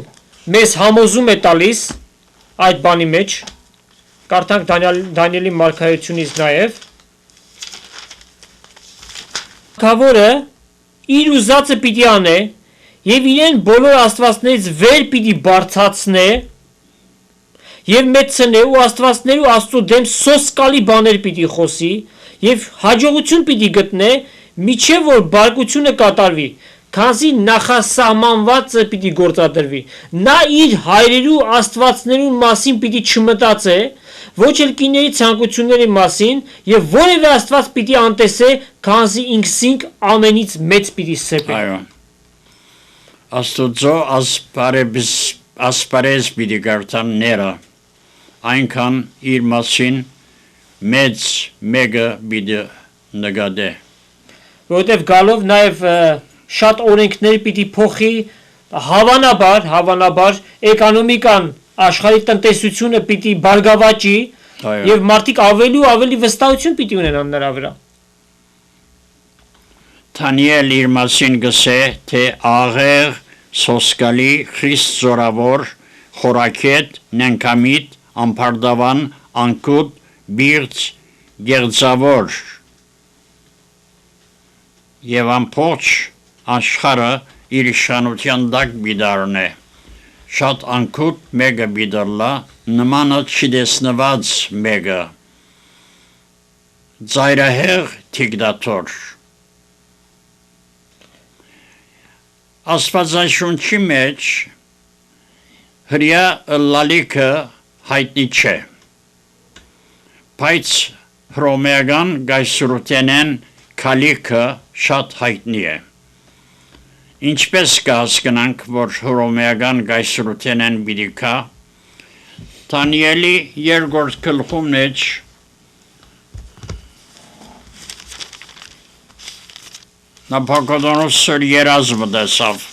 մեզ համոզում է տալիս այդ բանի մեջ, կարդանք Դանիելի մարգարեությունից նաև, Թագավորը իր ուզածը պիտի անե եւ իրեն բոլոր աստվածներից վեր պիտի բարձրացնե եւ մեծնե ու աստվածներու Աստծո դեմ սոսկալի բաներ պիտի խոսի եւ հաջողություն պիտի գտնե միջև որ բարկությունը կատարվի, քանզի նախասահմանվածը պիտի գործադրվի։ Նա իր հայրերու աստվածներու մասին պիտի չմտածե, ոչ էլ կիների ցանկությունների մասին եւ որևէ աստված պիտի անտեսե, քանզի ինքսինք ամենից մեծ պիտի սեփե։ Այո։ Աստուծո ասպարեզ պիտի գարտան ները, այնքան իր մասին մեծ մեկը պիտի նկատե։ Որովհետև գալով նաև շատ օրենքներ պիտի փոխի, հավանաբար էկոնոմիկան, աշխարհի տնտեսությունը պիտի բարգավաճի եւ մարդիկ ավելի վստահություն պիտի ունենան նրա վրա։ Դանիել իր մասին գսե, թե աղեղ, սոսկալի, Քրիստ զորավոր, խորակետ, նենքամիտ, ամփարդավան, անկուտ, բիրծ, գեղձավոր եւ ամբողջ աշխարհը իր իշխանության տակ բիդարն է։ Շատ անկուտ մեկը բիդարլա, նմանը չդեսնված մեկը, ծայրահեղ դիկտատոր։ Աստվածաշունչի մեջ հրյա լալիքը հայտնի չէ, բայց հռոմեական գայսրութենեն քալիքը շատ հայտնի է։ Ինչպես կհասկանանք, որ հռոմեական գայսրութենեն բիդիկա, Դանիելի երկրորդ գլխում մեջ Նաբուկոդոնոսը երազը տեսավ։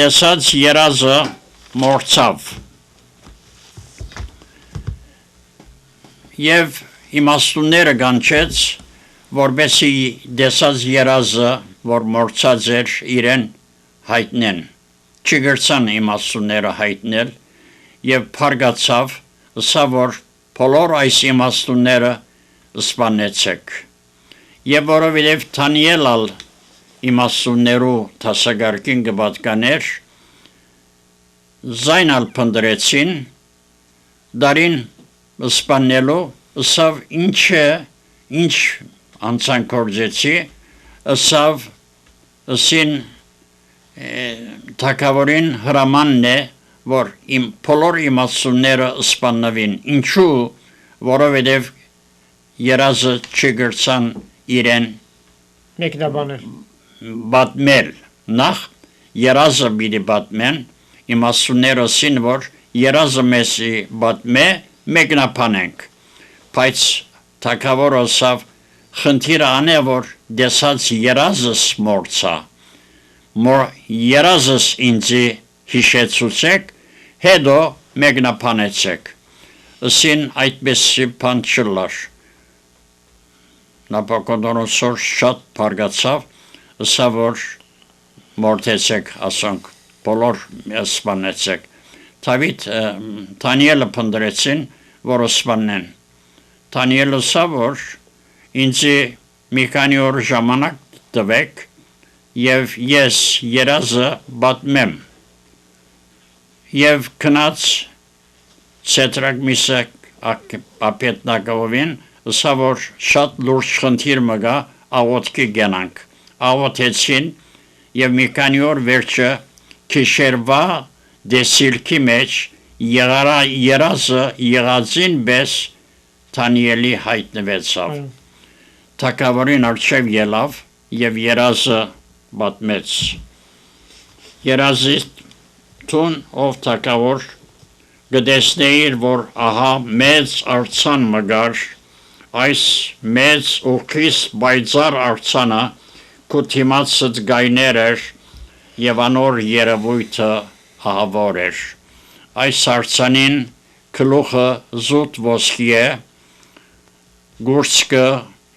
Դեսած երազը մորցավ։ Եվ իմաստունները կանչեց, որբեսի դեսած երազը, որ մորցած էր, իրեն հայտնեն։ Չգրցան իմաստունները հայտնել եւ փարգացավ, սա որ բոլոր այս իմաստունները սպանեցեք։ Եվ որովհետև Դանիելալ իմաստուններու դասագարկին կպատկաներ, զայնալ փնդրեցին, դարին սպանելու, սավ ինչ անցանկորձեցի, սավ սին թակավորին հրամանն է, որ բոլոր իմաստունները սպաննվին, ինչու, որովհետև երազը չգրցան իրեն բատմել, նախ երազը բիդի բատմեն, իմաստունները սին, որ երազը մեսի բատմե, մեկնապանենք, բայց թակավորը սավ խնդիրը անե, որ դեսած երազս մորցա, երազս ինձի հիշեցուցեք, հետո մեկնապանեցեք, սին այդպեսի պան չլար։ Նաբուկոդոնոսոր շատ փարգացավ, սա որ մորթեցեք, ասոնք, բոլոր սպանեցեք։ Դանիելը փնդրեցին, որ սպանեն։ Դանիելը սա որ ինձի մի քանի օր ժամանակ տվեք եւ ես երազը բատմեմ։ Եվ քնած Սեդրակ Միսակ Աբեդնագովին սա որ շատ լուրջ խնդիր մգա աղոթքի գնանք, աղոթեցին և մի քանի օր վերջը քիշերվա դեսիլքի մեջ երազը եղածին պես Դանիելի հայտնվեցավ, թագավորին առջև ելավ և երազը բատմեց, երազի տուն ով թագավոր գտեսնեիր, որ ահա մեծ արձան մգար, այս մեծ ու խիստ բայձար արձանը քու թիմացած գայներ էր և անոր երևույթը ահավոր էր։ Այս արձանին գլուխը զուտ ոսկի է, գուրծքը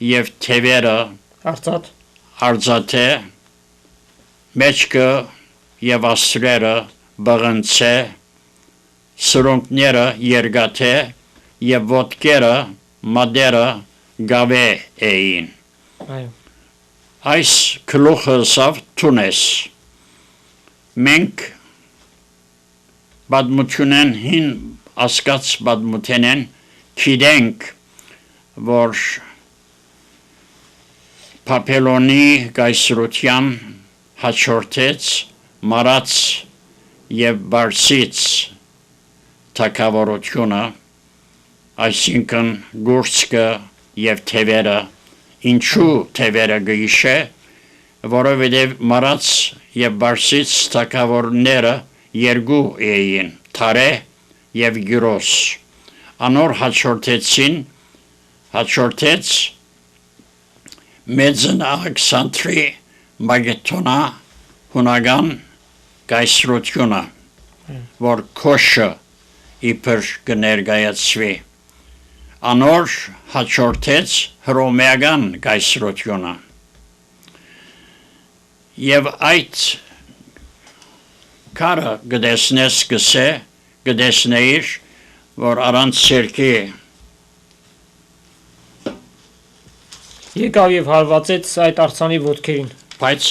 և թևերը արծաթ է, մեջքը և ասրերը բղնձ է, սրունքները երկաթ է և ոտքերը մադերը գավե էին։ Այս գլուխը սավ Թունես։ Մենք բադմությունեն հին ասկաց բադմութենեն գիտենք, որ Պապելոնի գայսրության հաջորդեց Մարաց և Բարսից թագավորությունը, այսինքն Գուրցկը և Թևերը, ինչու Թևերը գիշե, որովհետև Մարաց և Բարսից թագավորները երկու էին, Թարե և Գյուրոս, անոր հաջորդեց Մեծն Ալեքսանդրի Մագետոնա հունական գայսրությունը, որ Քոշը իբր կներկայացվի, անոր հաջորդեց հռոմեական գայսրությունը, և այդ քարը գտեսնեիր, որ առանց սերկի եկավ և հարվածեց այդ արձանի ոտքերին, բայց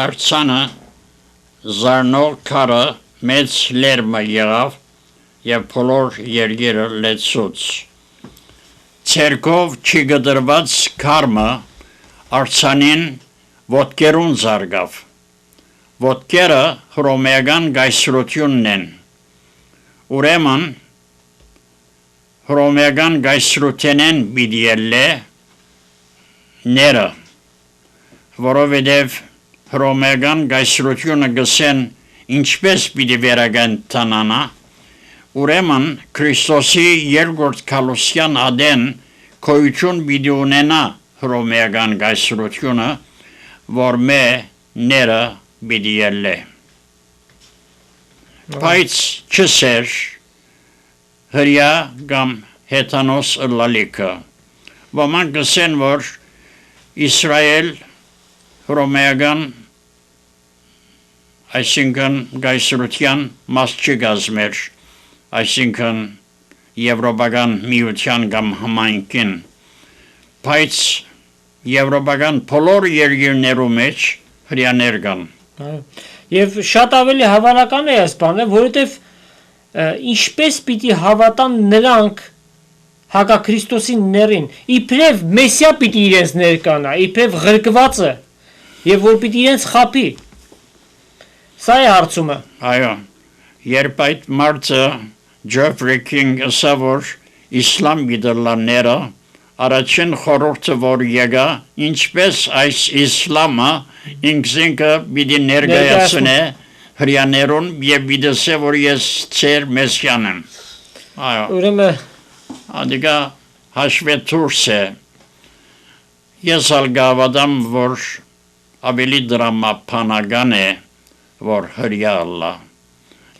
արձանը զարնող քարը մեծ լերմը եղավ և բոլոր երկիրը լեցուց, ցերկով չգդրված քարը արձանին ոտքերուն զարգավ, ոտքերը հռոմեական գայսրությունն են, ուրեմն հռոմեական գայսրութենեն պիտի ելլե ները, որովհետև հռոմեական գայսրությունը գսեն ինչպես պիտի վերակենդանանա, ուրեմն Քրիստոսի երկրորդ քալուսյան ադեն գոյություն պիտի ունենա հռոմեական գայսրությունը, որ մե ները պիտի ելլե, բայց չսեր հրյա կամ հեթանոս ըլլալիքը, ոմանք գսեն, որ Իսրայել հռոմեական, այսինքն գայսրության մաս չգազմեր, այսինքն եվրոպական միության կամ համայնքին, բայց եվրոպական բոլոր երկիրներու մեջ հրյաներ կան։ Եվ շատ ավելի հավանական է այս բանը, որովհետև ինչպես պիտի հավատան նրանք հակաքրիստոսի ներին, իբրև Մեսիա պիտի իրենց ներկանա, իբրև ղրկվածը, և որ պիտի իրենց խապի, սա է հարցումը։ Այո, երբ այդ մարդը Ջոֆրի Քինգ ասա, որ իսլամ գիտելաները, առաջին խորհուրդը որ եկա, ինչպես այս իսլամը ինքզինքը պիտի ներկայացնե հրյաներուն և պիտի որ ես ծեր Մեսիան եմ։ Այո։ Ուրեմն Ադիգա հաշվետուրս է, ես ալ գավադամ, որ ավելի դրամապանական է, որ հրյա ալլա,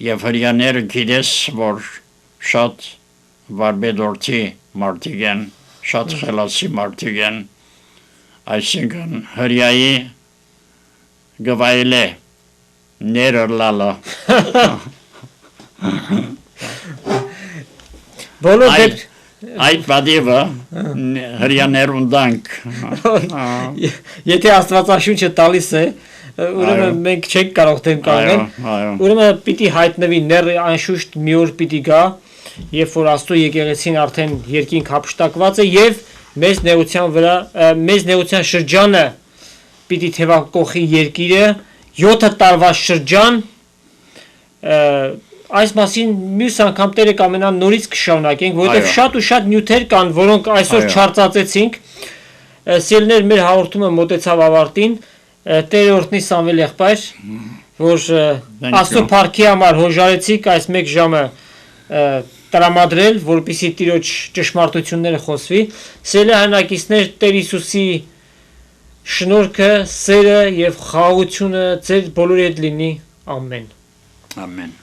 և հրյաները գիտես, որ շատ վարբեդորդի մարդիկ են, շատ խելացի մարդիկ են, այսինքն հրյայի գվայել է, ները լալը։ Այդ բադիվը հրյաներուն դանք։ Եթե Աստվածաշունչը տալիս է, ուրեմն մենք չենք կարող դեմ կանգնել, ուրեմն պիտի հայտնվի ները անշուշտ մի օր պիտի գա, երբ որ Աստծո եկեղեցին արդեն երկինք հափշտակված է և մեծ նեղության շրջանը պիտի թևակողի երկիրը, 7 տարվա շրջան, այս մասին մյուս անգամ Տերը կամենա նորից կշարունակենք, որովհետև շատ ու շատ նյութեր կան, որոնք այսօր չարծածեցինք, սիրելիներ, մեր հաղորդումը մոտեցավ ավարտին, Տերը օրհնի Սամվել եղբայր, որ Աստծո փառքի համար հոժարեցիք այս 1 ժամը տրամադրել, որպեսզի Տիրոջ ճշմարտությունները խոսվի, սիրելի հայրենակիցներ, Տեր Հիսուսի շնորհքը, սերը և խաղաղությունը ձեր բոլորի հետ լինի, ամեն։ Ամեն։